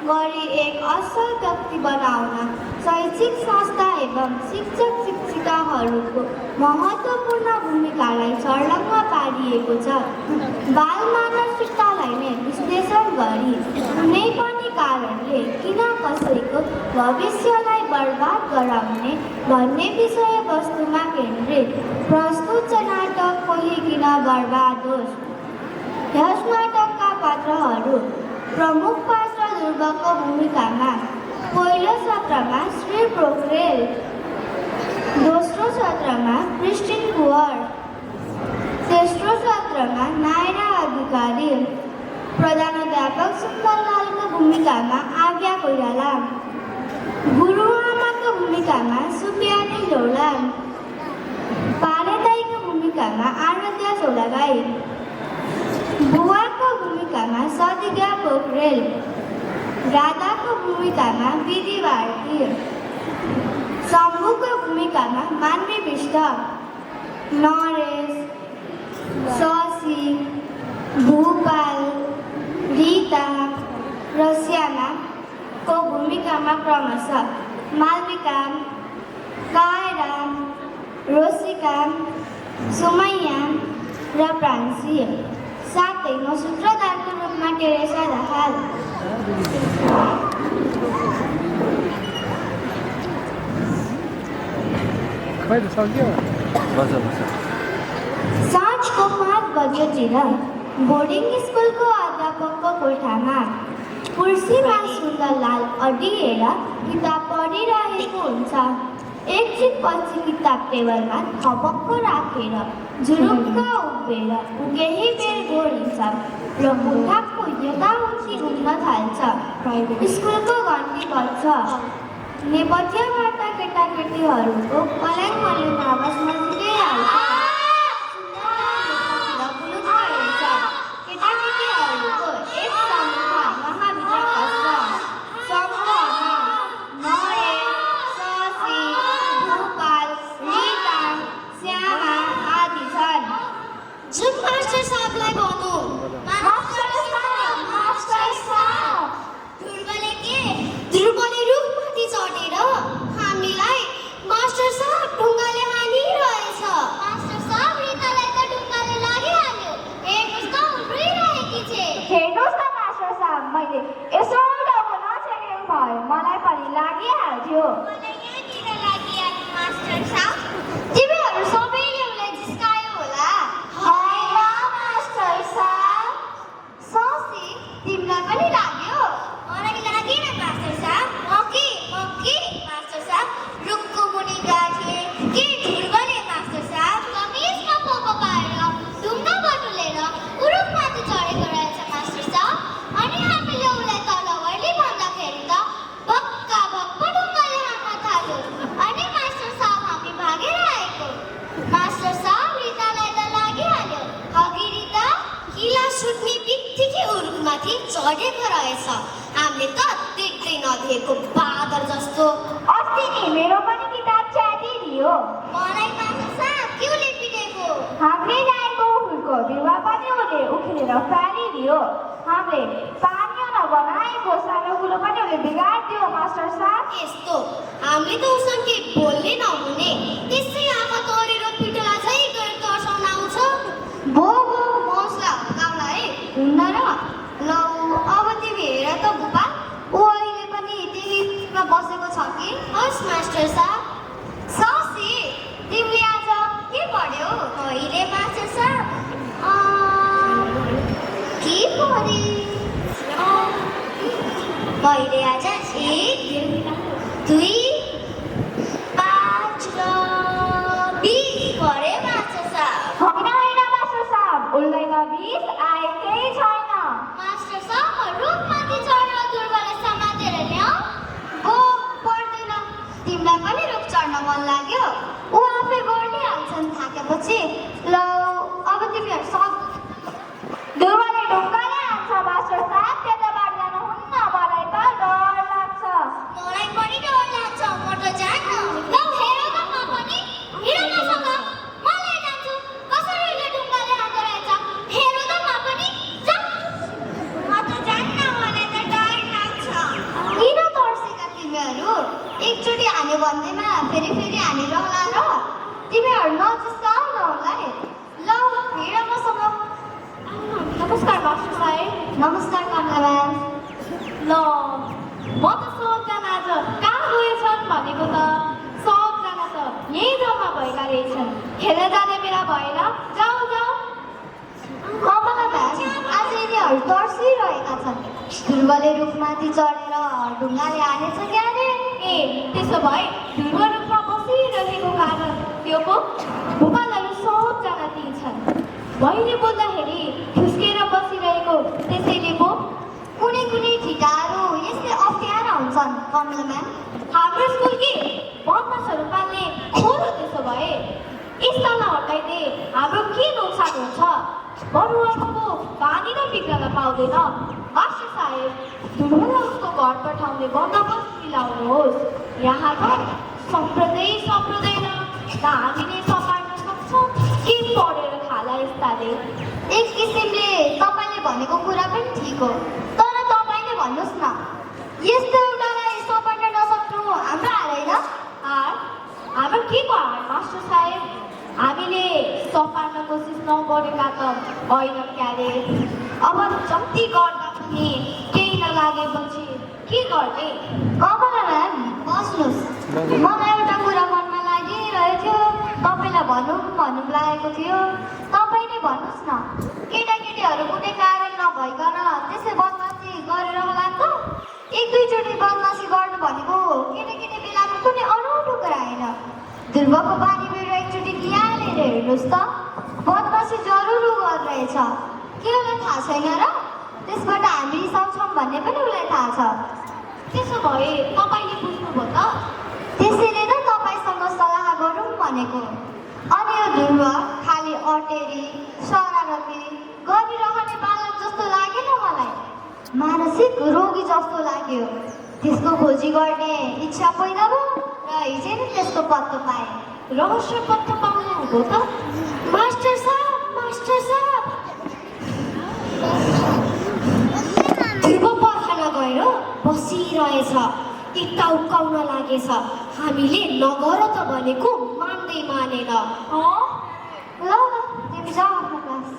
गरी एक असल व्यक्ति बनाउन शैक्षिक संस्था एवं शिक्षक शिक्षिकाहरूको महत्त्वपूर्ण भूमिकालाई छर्लङ्ग पारिएको छ। बाल मानसिकतालाई नै विश्लेषण गरी कुनै पनि कारणले किन कसैको भविष्यलाई बर्बाद गराउने भन्ने विषयवस्तुमा केन्द्रित प्रस्तुत छ नाटक कोही किन बर्बाद होस्। यस नाटकका पात्रहरू प्रमुख पात्र ध्रुवको भूमिकामा पहिलो सत्रमा श्री पोखरेल, दोस्रो सत्रमा क्रिस्टिन कुवर, तेस्रो सत्रमा नायरा अधिकारी, प्रधानाध्यापक सुन्दरलालको भूमिकामा आज्ञा कोइराला, गुरुआमाको भूमिकामा सुपियानी ढोला, पारेदाईको भूमिकामा आराध्या चौलागाई, बुवाको भूमिकामा सदिका पोखरेल, राधाको भूमिकामा विधि भारती, शम्भुको भूमिकामा मान्वी विष्ट, नरेश, शशी, भूपाल, रीता र श्यामाको भूमिकामा क्रमशः मालविका, कायरा, रोशिका, सुमैया र प्रांशी, साथै म सूत्रधारको रूपमा टेरेसा दाहाल। साँझको 5 बजेतिर बोर्डिङ स्कुलको अध्यापकको कोठामा कुर्सीमा सुन्दरलाल अडिएर किताब पढिरहेको हुन्छ। एकछिनपछि किताब टेबलमा थपक्क राखेर झुरुक्क उभिएर केही बेर घोरिन्छ र कोठाको यताउति घुम्न थाल्छ। स्कुलको घन्टी बज्छ। नेपथ्यबाट केटाकेटीहरूको कल्याण आवाज नजिकै आउँछ। केटाकेटीहरूको एक समूह महाभित्र पस्छ। समूहमा नरेश, शशी, भूपाल, रीता, श्यामा आदि छन्। जुन मास्टर साहबलाई भनौँ। ध्रुवले रुखमाथि चढेर हामीलाई मास्टर साहब ढुङ्गाले हानिरहेछ। मास्टर साहब रीतालाई त ढुङ्गाले लागिहाल्यो। हेर्नुहोस् त उफ्रिरहेकी छे। हेर्नुहोस् त मास्टर साहब, मैले यसो टाउको नछेकेको भए मलाई पनि लागिहाल्थ्यो। मलाई यहाँनिर लागिहाल्यो मास्टर साहब। तिमीहरू सबैले उसलाई जिस्कायो होला। होइन मास्टर साहब। शशी, तिमीलाई पनि लाग्यो? मलाई लागेन मास्टर साहब। मकी मास्टर साहब रुखको मुनि गाठे के ध्रुवले मास्टर साहब कमिजमा पोको पारेर ढुङ्गा बटुलेर रुखमाथि चढेको रहेछ मास्टर साहब। अनि हामीले उसलाई तल ओर्ली भन्दाखेरि त भक्का भक्क ढुङ्गाले हान्न थाल्यो। अनि मास्टर साहब हामी भागेर आएको। मास्टर साहब रीतालाई त लागिहाल्यो। अघि रीता किला सुत्ने बित्तिकै रुखमाथि चढेको रहेछ। हामीले त देख्दै नदेखेको बादल जस्तो। अस्ति नि मेरो पनि किताब च्यातिदियो। मलाई मास्टर साहब के लेखिदिएको? हामीले ल्याएको फुलको बिरुवा पनि उसले उखेलेर फालिदियो। हामीले पानी नबनाएको सानो कुरो पनि उसले बिगारिदियो मास्टर साहब। यस्तो हामीले त उसँग के बोल्नै नहुने, त्यसै आँखा तरेर पिटला चाहिँ गरेर तर्साउन आउँछ। भो मौसला गाउँला है हुन्न र? लौ अब तिमी हेर त बुबा, ऊ अहिले पनि त्यहीमा बसेको छ कि? हस् मास्टर साहब। शशी, तिमीले आज के पढ्यौ? अहिले मास्टर साहब के पढे? मैले आज 1, 2, 5 र 20 पढे मास्टर साहब। होइन मास्टर साहब, उसलाई त 20 आएकै छैन। मास्टर साहब रुखमाथि चढेर ध्रुवलाई समातेर ल्याऊ। ओ पर्दैन। तिमीलाई पनि रुख चढ्न मन लाग्यो? ऊ आफै गरिहाल्छन् थाकेपछि। ल अब तिमीहरू सब ध्रुवले ढुङ्गाले हान्छ मास्टर साहब। त्यताबाट जानुहुन्न, मलाई त डर लाग्छ। मलाई पनि डर लाग्छ, म त जान्न। ल हेर त म पनि हेर मसँग म लिएर जान्छु। कसरी उसले ढुङ्गाले हान्दो रहेछ हेर त म पनि। म त जान्न, मलाई त डर लाग्छ। नमस्कार कमला म्याम। ल म त सबजना आज कहाँ गएछन् भनेको त सबजना त यही ठाउँमा भएका रहेछन्। खेल्न जाने बेला भएन, जाऊ जाऊ। कमला म्याम, आज यिनीहरू तर्सिरहेका छन्। ध्रुवले रुखमाथि चढेर ढुङ्गाले हानेछ क्यारे। ए त्यसो भए ध्रुव रुखमा बसिरहेको कारण त्यो पो भुपालहरू सबजना दिन्छन्। मैले बोल्दाखेरि ठुस्केर बसिरहेको त्यसैले पो कुनै कुनै ठिटाहरू यस्तै अप्ठ्यारा हुन्छन् कमला म्याम। हाम्रो स्कुल कि बदमासहरू पाल्ने खोलो त्यसो भए स्थललाई हटाइदिए हाम्रो के नोक्सान हुन्छ? बरु अर्को पानी र बिग्रन पाउँदैन। मास्टर साहेब, ध्रुवलाई उसको घर पठाउने बन्दोबस्त मिलाउनुहोस्। यहाँ त सम्प्रदाय न हामीले सपार्न सक्छौँ के पढेर खाला यस्ताले। एक किसिमले तपाईँले भनेको कुरा पनि ठिक हो, तर तपाईँले भन्नुहोस् न, यस्तो एउटालाई सपार्न नसक्नु हाम्रो हार होइन? हाम्रो के को हार मास्टर साहेब? हामीले सपार्न कोसिस नगरेका त होइन क्यारे। अब जति गर्दा पनि केही नलागेपछि के गर्ने? कमला म्याम बस्नुहोस्, मलाई एउटा कुरा मनमा लागिरहेको थियो, तपाईँलाई भनौँ लागेको थियो। तपाईँ नै भन्नुहोस् न, केटाकेटीहरू कुनै कारण नभइकन त्यसै बदमासी गरेर होला त? एक दुईचोटि बदमासी गर्नु भनेको केटाकेटी बेलामा कुनै अनौठो कुरा होइन। ध्रुवको बानी मेरो एकचोटि निहालेर हेर्नुहोस् त, बदमासी जरुर गरिरहेछ। के उसलाई थाहा छैन र? त्यसबाट हामी सक्छौँ भन्ने पनि उसलाई थाहा छ। त्यसो भए तपाईँले बुझ्नुभयो त? त्यसैले त तपाईँसँग सल्लाह गरौँ भनेको। अनि यो ध्रुव खालि अटेरी शरारती गरिरहने बालक जस्तो लागेन मलाई, मानसिक रोगी जस्तो लाग्यो। त्यसको खोजी गर्ने इच्छा पैदा भयो र हिजै नै त्यसको पत्तो पाएँ। रहस्य पत्तो पाउनुभयो त? मास्टर साहब ध्रुव पर्खन गएर बसिरहेछ, इट्टा उक्काउन लागेछ। हामीले नगर त भनेको मान्दै मानेन। ल तिमी जाऊ आफ्नो क्लास।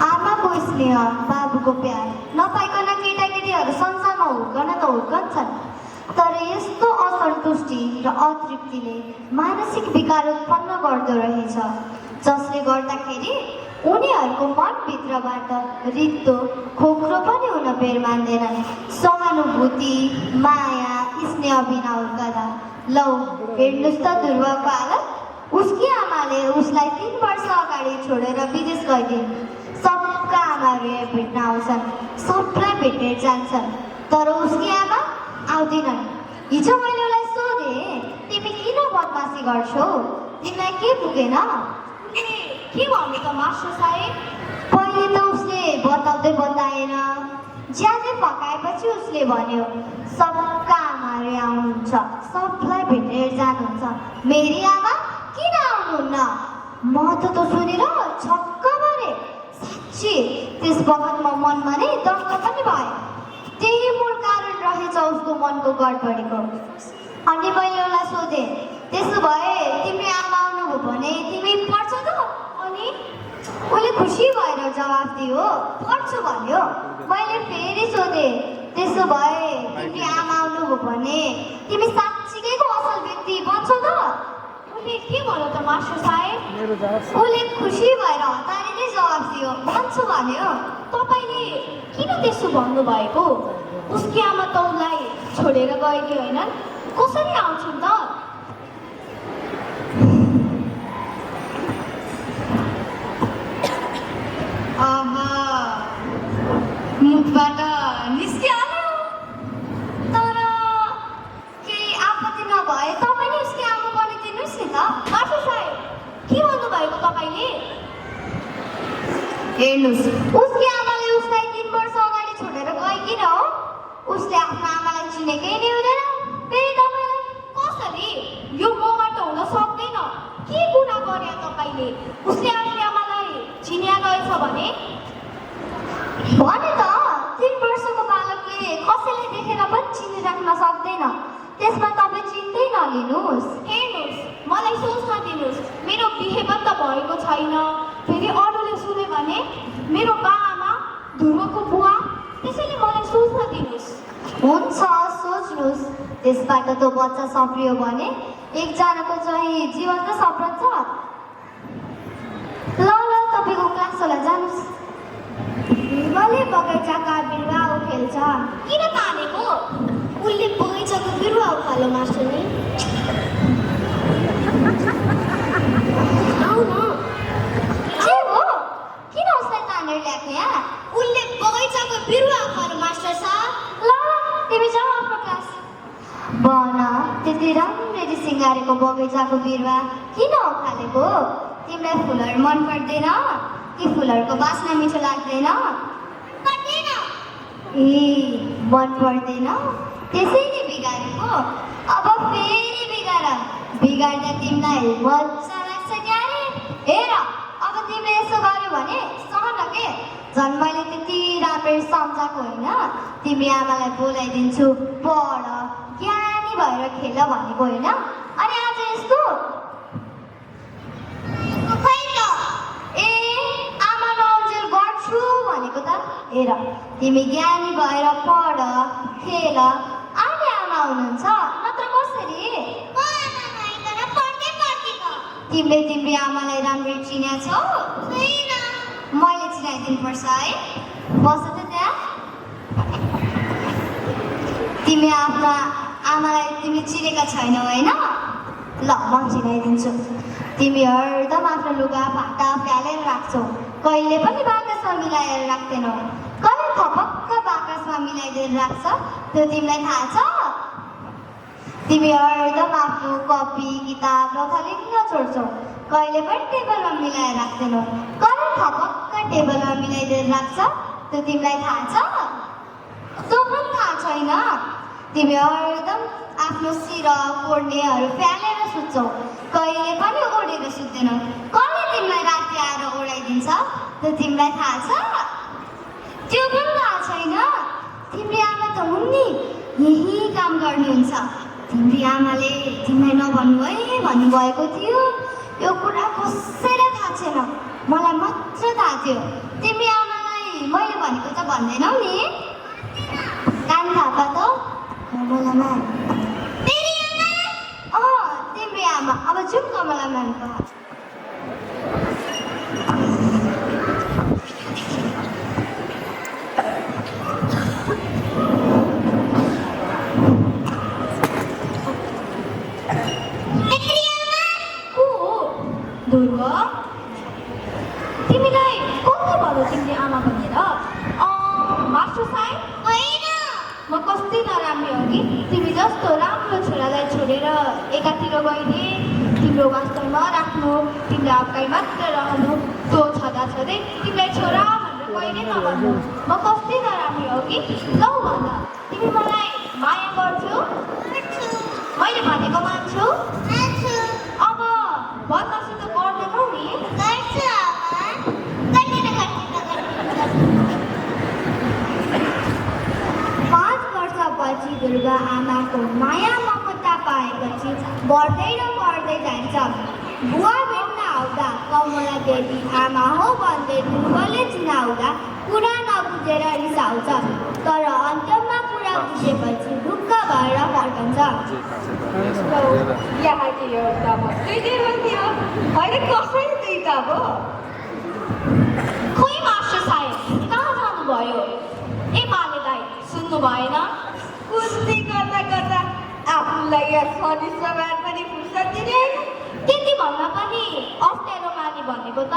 आमाको स्नेह, बाबुको प्यार नपाइकन केटाकेटीहरू संसारमा हुर्कन त हुर्कन्छन्, तर यस्तो असन्तुष्टि र अतृप्तिले मानसिक विकार उत्पन्न गर्दो रहेछ, जसले गर्दाखेरि उनीहरूको मनभित्रबाट रित्तो खोक्रो पनि हुन बेर मान्दैनन्। सहानुभूति माया स्नेह बिना हुर्कदा। लौ हेर्नुहोस् त ध्रुवको हालत। उसकी आमाले उसलाई 3 वर्ष अगाडि छोडेर विदेश गइदिन्। सबका आमाहरू यहाँ भेट्न आउँछन्, सबलाई भेटेर जान्छन्, तर उसकी आमा आउँदिनन्। हिजो मैले उसलाई सोधेँ, तिमी किन बदमासी गर्छौ? तिमीलाई के पुगेन? के भन्नु त मास्टर साहेब? पहिले त उसले बताएन, ज्यादै पकाएपछि उसले भन्यो, सबका आमाहरू आउनुहुन्छ, सबलाई भेटेर जानुहुन्छ, मेरी आमा किन आउनुहुन्न? म त सुनेर छक्क परेँ। साँच्ची त्यस बखतमा मनमा नै दङ्ग पनि भयो। त्यही मूल कारण रहेछ उसको मनको गडबडीको। अनि मैले उसलाई सोधेँ, त्यसो भए तिम्रो आमा आउनुभयो भने तिमी पढ्छौ त? अनि उसले खुसी भएर जवाफ दियो, पढ्छु भन्यो। मैले फेरि सोधेँ, त्यसो भए तिम्रो आमा आउनुभयो भने तिमी साँच्चीकैको असल व्यक्ति बन्छौ त? उसले के भन्यो त मास्टर साहेब? उसले खुसी भएर हतारीले जवाफ दियो, बन्छु भन्यो। तपाईँले किन त्यसो भन्नुभएको? उसकी आमा त उसलाई छोडेर गएकी होइनन्, कसरी आउँछन् त? मुखबाट निस्किहाल्यो, तर केही आपत्ति नभए तपाईँ नै उसकी आमा बनाइदिनुहोस् नि त। मास्टर साहेब, के भन्नुभएको तपाईँले? हेर्नुहोस्, उसकी आमाले उसलाई 3 वर्ष अगाडि छोडेर गएकी न हो? उसले आफ्नो आमालाई चिनेकै नै हुँदैन, फेरि तपाईँलाई कसरी? यो मबाट हुन सक्दैन। के गुना गरे तपाईँले? उसले आफ्नो आमालाई चिन्या रहेछ भने त 3 वर्षको बालकले कसैलाई देखेर पनि चिनिराख्न सक्दैन। त्यसमा तपाईँ चिन्तै नलिनुहोस्। हेर्नुहोस्, मलाई सोच्न दिनुहोस्, मेरो बिहे पनि त भएको छैन। हुन्छ सोच्नुहोस् त्यसबाट त्यो बच्चा सप्रियो भने एकजनाको चाहिँ जीवन त सप्रन्छ ल ल तपाईँको क्लासवाला जानुहोस् ध्रुवले बगैँचाका बिरुवा उखेल्छ किन तानेको उसले बगैँचाको बिरुवा उखाल्यो मास्टर नि आऊ न के हो किन उसलाई तानेर ल्याएको यहाँ उसले बगैँचाको बिरुवा उखाल्यो मास्टर साहब ल तिमी जाऊ आफ्नो क्लास भन त्यति राम्ररी सिँगारेको बगैँचाको बिरुवा किन उखालेको तिमीलाई फुलहरू मन पर्दैन कि फुलहरूको बास्ना मिठो लाग्दैन ए मन पर्दैन त्यसैले बिगारेको अब फेरि बिगार्दा तिमीलाई मजा लाग्छ क्यारे हेर अब तिमीले यसो गर्यो भने सहन के झन् मैले त्यति राम्ररी सम्झाएको होइन तिमी आमालाई बोलाइदिन्छु पढ ज्ञानी भएर खेल भनेको होइन अनि आज यस्तो ए आमा नौजेल गर्छु भनेको त हेर तिमी ज्ञानी भएर पढ खेल आमा हुनुहुन्छ नत्र कसरी तिमीले तिम्रो आमालाई राम्ररी चिनेछौ मैले चिनाइदिनुपर्छ है बस त त्यहाँ तिमी आफ्ना आमालाई तिमी चिनेका छैनौ होइन ल म चिनाइदिन्छु तिमी हरदम आफ्नो लुगा फाटा फ्यालेर राख्छौ कहिले पनि बाकसमा मिलाएर राख्दैनौ कहिले थपक्क बाकसमा मिलाइदिएर राख्छ त्यो तिमीलाई थाहा छ तिमी हरदम आफ्नो कपी किताब लथालिङ्ग छोड्छौ कहिले पनि टेबलमा मिलाएर राख्दैनौ कहिले थपक्क टेबलमा मिलाइदिएर राख्छ त्यो तिमीलाई थाहा छ त्यो पनि थाहा छैन तिमी हरदम आफ्नो सिर कोर्नेहरू फ्यालेर सुत्छौ कहिले पनि ओढेर सुत्दैनौ कहिले तिमीलाई राति आएर ओढाइदिन्छ त्यो तिमीलाई थाहा छ त्यो पनि थाहा छैन तिम्रो आमा त हुन् नि यही काम गर्नुहुन्छ तिम्रो आमाले तिमीलाई नभन्नु है भन्नुभएको थियो यो कुरा कसैलाई थाहा छैन मलाई मात्र थाहा थियो तिम्रो आमालाई मैले भनेको त भन्दैनौ नि कान थापा त कमला म्याम तिम्रो आमा अब जाउँ कमला म्यामको ध्रुव तिमीलाई कति भयो तिमीले आमा भनेर मास्टर साहेब होइन म कस्तै नराम्रो हो कि तिमी जस्तो राम्रो छोरालाई छोडेर एकातिर गइदिए तिम्रो वास्तव नराख्नु तिमीले आपकाइ मात्र रहनु त्यो छँदा छँदै तिमीलाई छोरा भनेर कहिले नभन्नु म कस्तै नराम्रो हो कि लौ भन तिमी मलाई माया गर्छौ मैले भनेको मान्छु अब भन्दासु त गर्दैनौ नि पछि दुर्गा आमाको माया ममता पाएपछि बढ्दै र बढ्दै जान्छ बुवा भेट्न आउँदा कमला देवी आमा हो भन्दै ध्रुवले चिनाउँदा कुरा नबुझेर रिसाउँछ तर अन्त्यमा कुरा बुझेपछि ढुक्क भएर फर्कन्छ यहाँ के एउटा मात्रै थियो अहिले कसरी दुईटा हो खोइ मास्टर साहेब कहाँ जानुभयो ए माले दाइ सुन्नु भएन कुस्ती गर्दा गर्दा आफूलाई यहाँ शनिश्चबार पनि फुर्सद दिने त्यति भन्दा पनि अप्ठ्यारो मानी भनेको त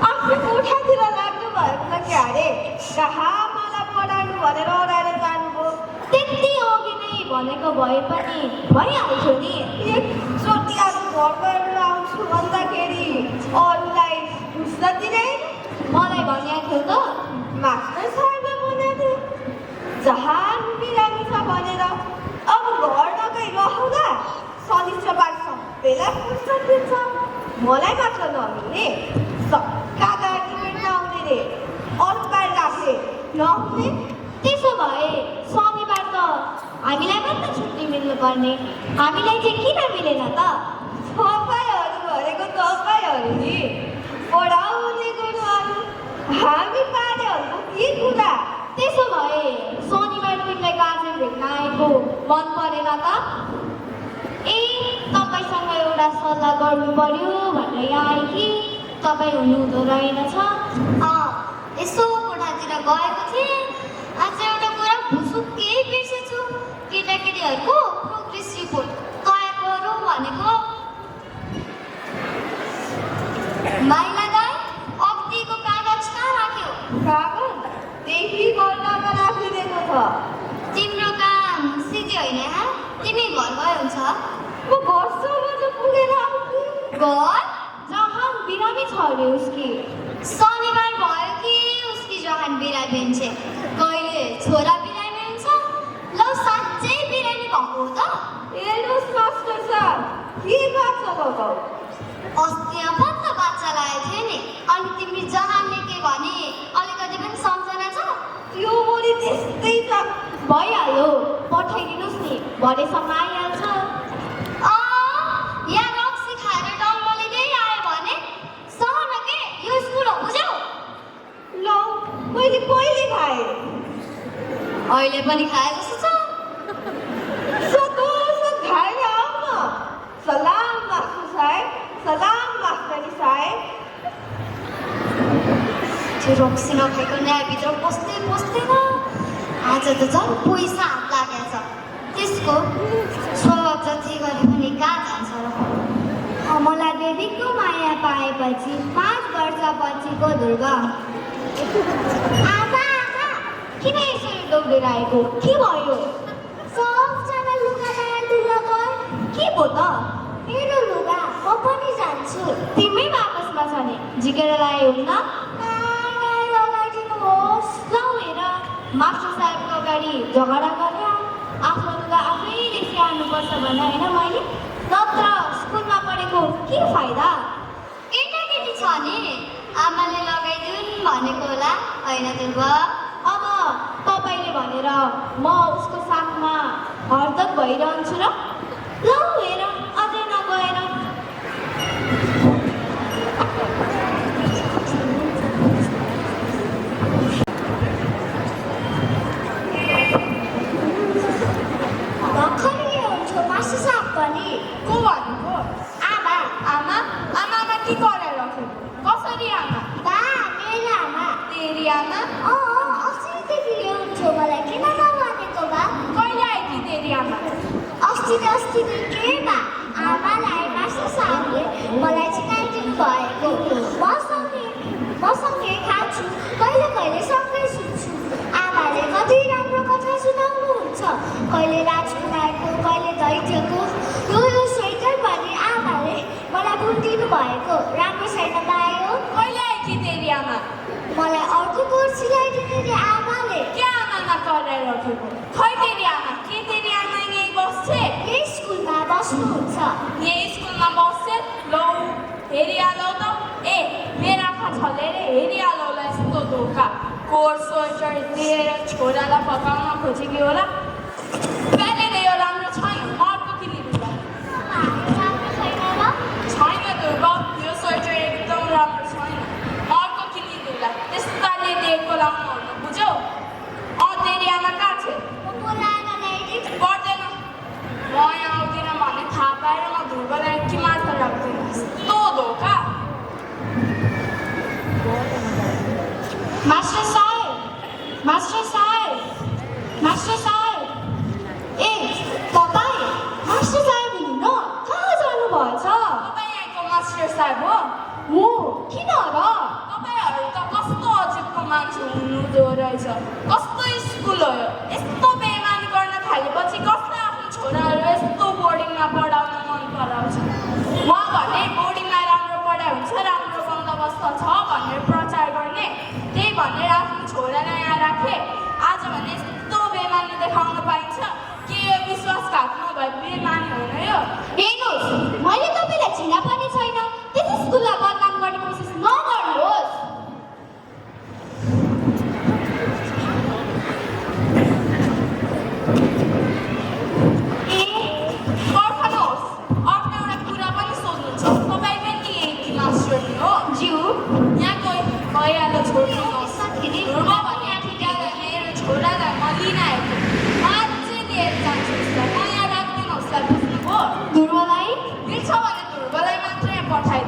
आफ्नो कोठातिर लाग्नु भएको त के अरे कहाँ मलाई पढाउनु भनेर ओह्राएर जानुभयो त्यति अघि नै भनेको भए पनि भइहाल्थ्यो नि एकचोटि अब घर गरेर आउँछु भन्दाखेरि अरूलाई फुर्सद दिने मलाई भनेको थियो त मास्टर साहेबले भनेको थियो जहाँ बिरामी छ भनेर अब घर नगई रहँदा शनिश्चबार सबैलाई फुर्सद दिन्छ मलाई मात्र नमिल्ने सक्का गाडी भेट्न आउने रे अरू बार राखे नहुने त्यसो भए शनिबार त हामीलाई मात्र छुट्टी मिल्नुपर्ने हामीलाई चाहिँ किन मिलेन त तपाईँहरू भनेको तपाईँहरू नि पढाउने गुरुहरू हामी पारेहरूको के कुरा त्यसो भए शनिबार तिमीलाई मन परेन त ए तपाईँसँग एउटा सल्लाह गर्नु पर्यो भनेर यहाँ आएँ कि तपाईँ हुनुहुँदो रहेनछ यसो कोठातिर गएको थिएँ आज एउटा कुरा भुसुक्कै बिर्सेछु केटाकेटीहरूको प्रोग्रेस रिपोर्ट तयार गरौँ भनेको माइला दाइ अघिको कागज कहाँ राख्यो कागज त्यही गर्नमा राखिदिएको छ तिम्रो काम सिधै होइन हा तिमी घर गयो हुन्छ म घरसम्म पुगेर आउँछु घर जहान बिरामी छ अरे उसकी शनिबार भयो कि उसकी जहान बिरामी हुन्छ कहिले छोरा बिरामी हुन्छ ल साँच्चै बिरामी भएको हो त हेर्नुहोस् मास्टर साहब के भएको छ अस्ति यहाँ पत्त बाच्चा लागेको थियो नि अनि तिमी जहानले के भने अलिकति पनि सम्झना छ त्यो मोरी त्यस्तै छ भइहाल्यो पठाइदिनुहोस् नि भरेसम्म आइहाल्छ यहाँ रक्सी खाएर डल्लोले आयो भने सहन के यो स्कुल हो बुझ्यौ ल मैले कहिले खाएँ अहिले पनि खाए जस्तो छ खाएर आऊ न सलाम मास्टर साहेब सलाम मास्टरी साहेब त्यो रक्सी नखाएको न्यायभित्र बस्दै बस्दैन आज त झन् पैसा हात लागेको छ त्यसको स्वभाव जति गरे पनि कहाँ जान्छ र मलाई देवीको माया पाएपछि 5 वर्षपछिको ध्रुव आमा आमा किन यसरी दौडेर आएको के भयो सबजना लुगा नयाँ लुगा गए के भयो त मेरो लुगा म पनि जान्छु तिमी वापसमा छ नि झिकेर ल्यायो हुन्न लगाइदिनुहोस् ल हेर मास्टर साहेबको अगाडि झगडा गरेर आफ्नो लुगा आफैले स्याहार्नुपर्छ भने होइन मैले नत्र स्कुलमा पढेको के फाइदा केटाकेटी छ नि आमाले लगाइदिउन् भनेको होला होइन ध्रुव अब तपाईँले भनेर म उसको साथमा हरदत भइरहन्छु र ल हेर अझै नगएर भर्खरै हुन्छ मासु साग पनि को भनेको आमा आमा आमामा के गरेर राखेको कसरी आमा बा मेरो आमा तेरी आमा अस्तिदेखि ल्याउँछु मलाई किन नभनेको बा कहिले आएकी तेरी आमा अस्तिदेखि के बा आमालाई मासु सागले मलाई चिनाइदिनु भएको मसँगै खान्छु कहिले कहिले सँगै सुत्छु आमाले कति राम्रो कथा सुनाउनुहुन्छ कहिले राजकुमारको कहिले दैत्यको यो स्वेटर पनि आमाले मलाई बुनिदिनु भएको राम्रो छैन दायो कहिले आएकी तेरी आमा मलाई अर्को कोट सिलाइदिनु रे आमाले के आमामा गरेर राखेको खै तेरी आमा के तेरी आमा यहीँ बस्छे यही स्कुलमा बस्नुहुन्छ यही स्कुलमा बस्छे लौ हेरिहालौ त ए मेरो आँखा छलेर हेरिहालौ ल यस्तो धोका कोट स्वेटर दिएर छोरालाई पकाउन खोजेकी होला बिहानै यो राम्रो छैन अर्को किनिदिउँला राम्रो छैन र छैन ध्रुव यो स्वेटर एकदम राम्रो छैन अर्को किनिदिउँला त्यस्ताले दिएको लाउनु होला बुझ्यौ तेरी आमा कहाँ छ बोलाएर ल्याइदिनु पर्दैन म यहाँ आउँदिनँ भन्ने थाहा पाएर म ध्रुवलाई के मात्र राख्दिनँ यस्तो धोका मास्टर साहेब मास्टर साहेब मास्टर साहेब ए तपाईँ मास्टर साहेब हुनुहुन्न कहाँ जानुभएछ तपाईँ यहाँको मास्टर साहेब हो किन र तपाईँहरू त कस्तो अजिबको मान्छे हुनुहुँदो रहेछ कस्तो स्कुल हो यो यस्तो बेइमानी गर्न थालेपछि कसले आफ्नो छोराहरू यस्तो बोर्डिङमा पढाउन मन पराउँछ म भने बोर्डिङमा राम्रो पढाइ हुन्छ राम्रो बन्दोबस्त छ भनेर प्रचार गर्ने त्यही भनेर आफ्नो छोरालाई यहाँ राखे आज भने यस्तो बेइमानी देखाउन पाइन्छ के यो विश्वासघात नभए बेइमानी होइन यो हेर्नुहोस् मैले तपाईँलाई चिना पनि छैन त्यति स्कुललाई बदनाम गर्ने कोसिस नगर्नुहोस् ए पर्खनुहोस् अर्को एउटा कुरा पनि सोध्नु छ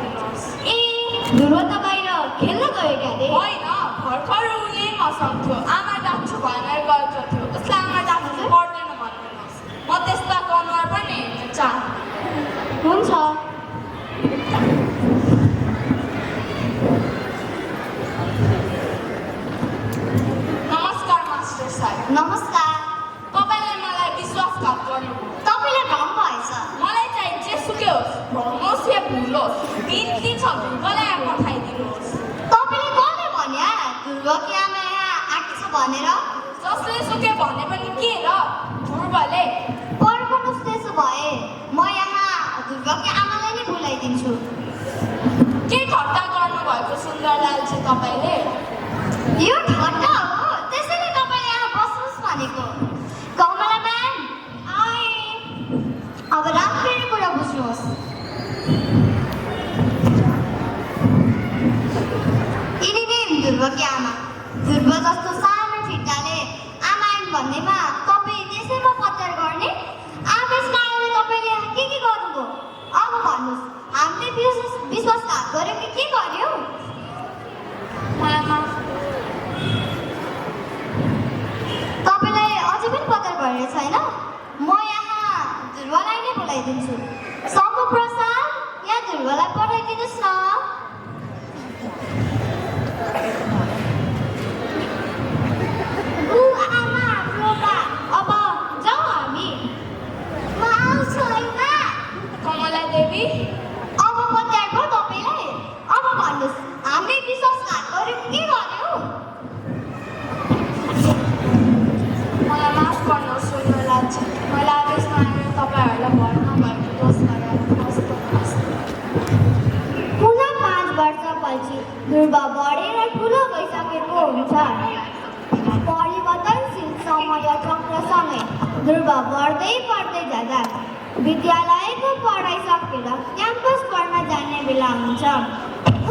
पठाइदिनुहोस्। ए ध्रुव त बाहिर खेल्न गयो क्या अरे? होइन, भर्खर ऊ यही मसँग थियो। आमा डाक्छु भनेर गएको थियो। उसलाई आमा डाक्छु पर्दैन भनिदिनुहोस्। म त्यस्ता अनुहार पनि हेर्न चाहन्छु। हुन्छ। नमस्कार मास्टर साहेब। नमस्कार। तपाईँले मलाई विश्वासघात गर्नुभयो। तपाईँलाई भ्रम भएछ। मलाई चाहिँ जेसुकै होस्, भ्रमोस् या भुलोस्, बिन्ती छ ध्रुवलाई यहाँ पठाइदिनुहोस्। तपाईँले कसले भन्या ध्रुवकी आमा यहाँ आएको छ भनेर? जसले सुके भने पनि के र? ध्रुवले पर्खनुहोस्, त्यसो भए म यहाँ ध्रुवकी आमालाई नै बोलाइदिन्छु। के ठट्टा गर्नुभएको सुन्दरलालजी तपाईँले? यो ठट्टा हो, त्यसैले तपाईँले यहाँ बस्नुहोस् भनेको। कमला म्याम आए। अब राम्ररी कुरा बुझ्नुहोस्। यिनी नै ध्रुवकी आमा। ध्रुव जस्तो सानो ठिट्टाले आमा आइन् भन्नेमा तपाईँ त्यसैमा पत्तर गर्ने? आवेशमा आएर तपाईँले के गर्नुभयो? अब भन्नुहोस्, हामीले विश्वासघात गर्यो कि के गर्यो? मलाई माफ तपाईँलाई अझै पनि पत्तर भएर छैन? म यहाँ ध्रुवलाई नै बोलाइदिन्छु। शम्भु प्रसाद, यहाँ ध्रुवलाई पठाइदिनुहोस् न। आमा, रोका। अब जाउँ हामी। म आउँछु होइन। कमला देवी, अब पत्यार भयो तपाईँलाई? अब भन्नुहोस्, हामीले विश्वासघात गर्यो कि के गर्यो? मलाई माफ गर्नुहोस् सुन्दरलालजी। मैले आवेशमा आएर तपाईँहरूलाई भर नभएको दोष गरेर खस्नुहोस्। पुनः 5 वर्षपछि ध्रुव बढेर ठुलो भइसकेको हुन्छ। परिवर्तनशील समय चक्रसँगै ध्रुव बढ्दै जाँदा विद्यालयको पढाइ सकेर क्याम्पस पढ्न जाने बेला हुन्छ।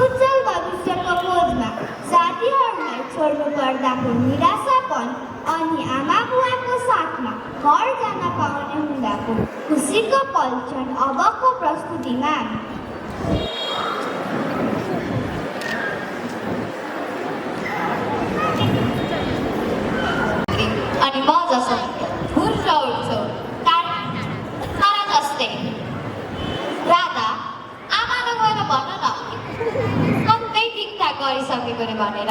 उज्जवल भविष्यको खोजमा साथीहरूलाई छोड्नु पर्दाको निराशापन अनि आमा बुवाको साथमा घर जान पाउने हुँदाको खुसीको पल छन् अबको प्रस्तुतिमा। अनि म जसो हुर्छ उठ्छु तारा जस्तै। राधा, आमाले गएर भन न सबै ठिकठाक गरिसकेको रे भनेर।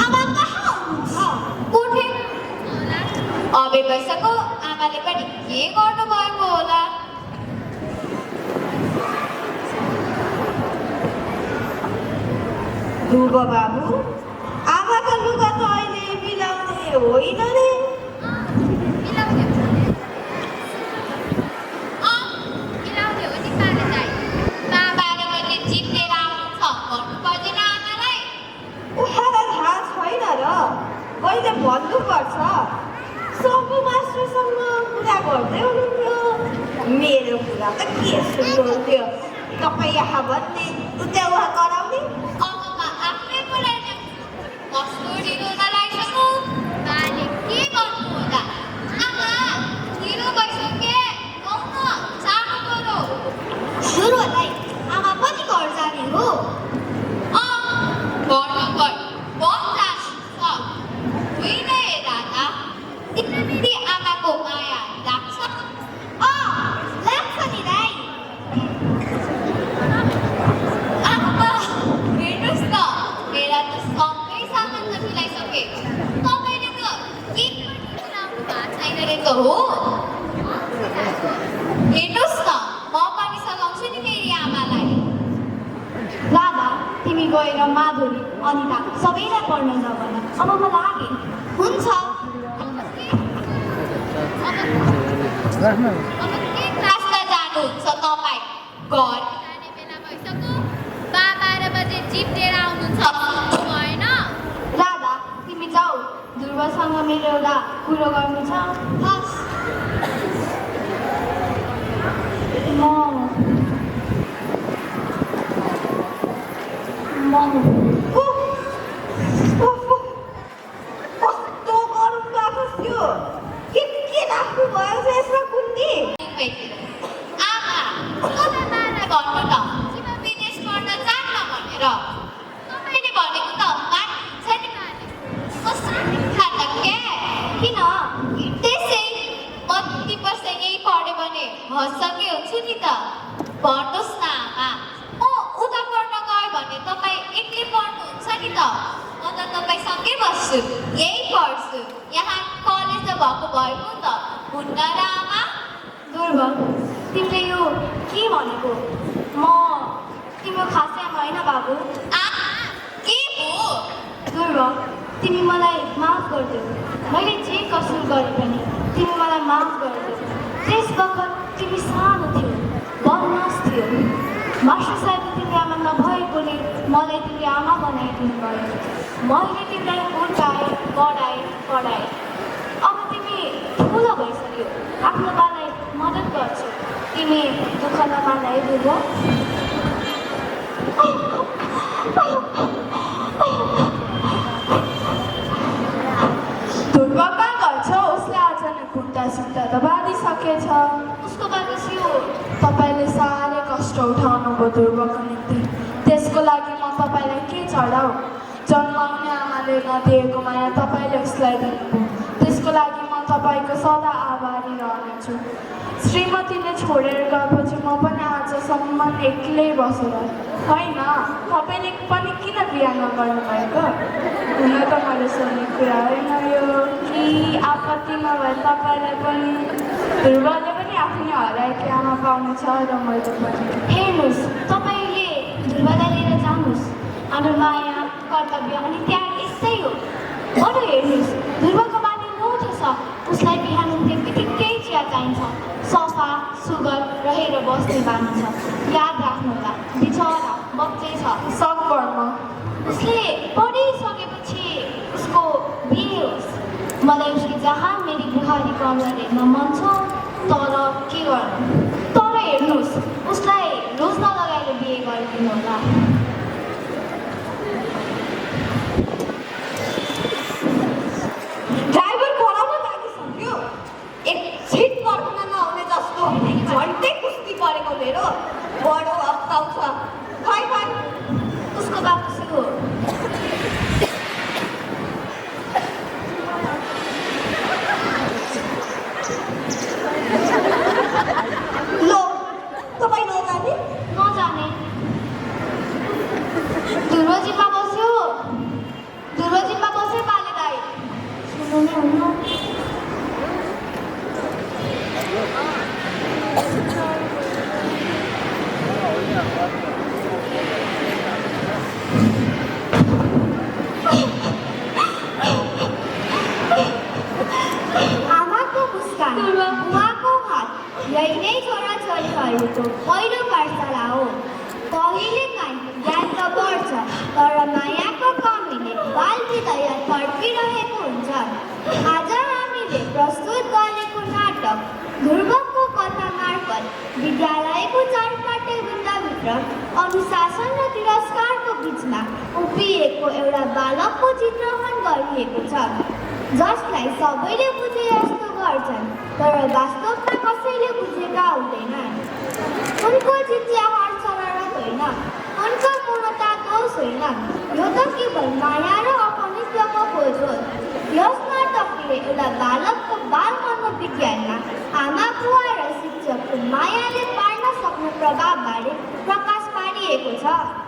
आमा कहाँ हुनुहुन्छ? कोठे अबे भइसक्यो। आमाले पनि के गर्नुभएको होला? ध्रुव बाबु, आमाका लुगा त अहिले मिलाउने होइन रे। उहाँलाई थाहा छैन र? कहिले भन्नुपर्छ। शम्भु मास्टरसँग कुरा गर्दै हुनुहुन्थ्यो। मेरो कुरा त के सुन्नुहुन्थ्यो? तपाईँ यहाँ भन्ने उता उहाँ गराउने? ध्रुवलाई आमा पनि घर जाने हो? आमाको माया लाग्छ। लाग्छ नि दाइ। आमा हेर्नुहोस् न, मेरा त सबै सामान त मिलाइसके। तपाईँले त के पुऱ्याउनु भएको छैन रहेछ हो? हेर्नुहोस् न, म पनि सघाउँछु नि मेरी आमालाई। राधा, तिमी गएर माधुरी, अनिता सबैलाई पढ्न जाऊ भन। अब म लागेँ। हुन्छ। अब के क्लासमा जानुहुन्छ तपाईँ? घर जाने बेला भइसक्यो। 12 बजे जिप लिएर आउनुहुन्छ भएन? राधा, तिमी जाऊ। ध्रुवसँग मेरो एउटा कुरो गर्नु छ। हस्। म छु नि त पढ्नुहोस् न आमा उता पढ्न गयो भने तपाईँ एक्लै पढ्नुहुन्छ नि त म त तपाईँसँगै बस्छु यही पढ्छु यहाँ कलेज त भएको भएको नि त हुन्न र आमा ध्रुव तिमीले यो के भनेको म तिम्रो खासै आमा होइन बाबु के हो ध्रुव तिमी मलाई माफ गरिदेऊ मैले जे कसुर गरे पनि तिमी मलाई माफ गरिदेऊ त्यस बखत तिमी सानो थियो बदमास थियो मास्टर साहबले तिमी आमा नभएकोले मलाई तिमीले आमा बनाइदिनु भयो मैले तिमीलाई हुर्काएँ पढाएँ अब तिमी ठुलो भइसक्यो आफ्नो बालाई मद्दत गर्छु तिमी दुःख नमान है ध्रुव ध्रुव कहाँ गर्छ उसले आज नै खुट्टा सुट्टा त बाँधिसकेछ उसको बाटो थियो तपाईँले साह्रै कष्ट उठाउनु भयो ध्रुवको निम्ति त्यसको लागि म तपाईँलाई के चढाउ जन्माउने आमाले नदिएको माया तपाईँले उसलाई दिनुभयो त्यसको लागि म तपाईँको सदा आभारी रहनेछु श्रीमतीले छोडेर गएपछि म पनि आजसम्म एक्लै बसेर होइन तपाईँले पनि किन बिहा नगर्नु भएको हुन त मैले सुनेको कुरा होइन यो कि आपत्ति नभए तपाईँलाई पनि ध्रुवले पनि आफ्नै हराएकी आमा पाउनेछ र मैले पनि हेर्नुहोस् तपाईँले ध्रुवलाई लिएर जानुहोस् हाम्रो माया कर्तव्य अनि त्याग यस्तै हो अरू हेर्नुहोस् ध्रुवको बानी मोटो छ उसलाई बिहान उठ्ने बित्तिकै चिया चाहिन्छ सफा सुगर रहेर बस्ने बानी छ याद राख्नुहोला बिचरा बच्चै छ सकर्म उसले पढिसकेपछि उसको बिहे होस् मलाई उसले जहाँ मेरी बुहारीको अनुहार हेर्न मन छ तर के गर्नु तर हेर्नुहोस् उसलाई रोज नलगाएर बिहे गरिदिनु होला ड्राइभर कराउन लागिसक्यो एकछिन पर्खन नहुने जस्तो झन्डै कुस्ती परेको मेरो बडो हप्ताउँछ खै उसको बाबु हो लो तपाईँ नजाने नजाने ध्रुवजीमा बस्यो बाले दाई सुन्नु नै हुन्न आमाको मुस्कान उहाँको हात यही नै छोराछोरीहरूको पहिलो पाठशाला हो कहिलेकाहीँ ज्ञान त बढ्छ तर मायाको कमीले बाल हृदय फर्किरहेको हुन्छ आज हामीले प्रस्तुत गरेको नाटक ध्रुवको कथा मार्फत विद्यालयको चारपाटे वृन्दभित्र अनुशासन र तिरस्कारको बिचमा उभिएको एउटा बालकको चित्रण गरिएको छ जसलाई सबैले बुझे जस्तो गर्छन् तर वास्तवमा कसैले बुझेका हुँदैनन् उनको चिच्याहार शरारत होइन उनको पूर्णता दोष होइन यो त केवल माया र अपनित्वको खोज हो यस नाटकले एउटा बालकको बाल मनोविज्ञानमा आमा बुवा र शिक्षकको मायाले पार्न सक्ने प्रभावबारे प्रकाश पारिएको छ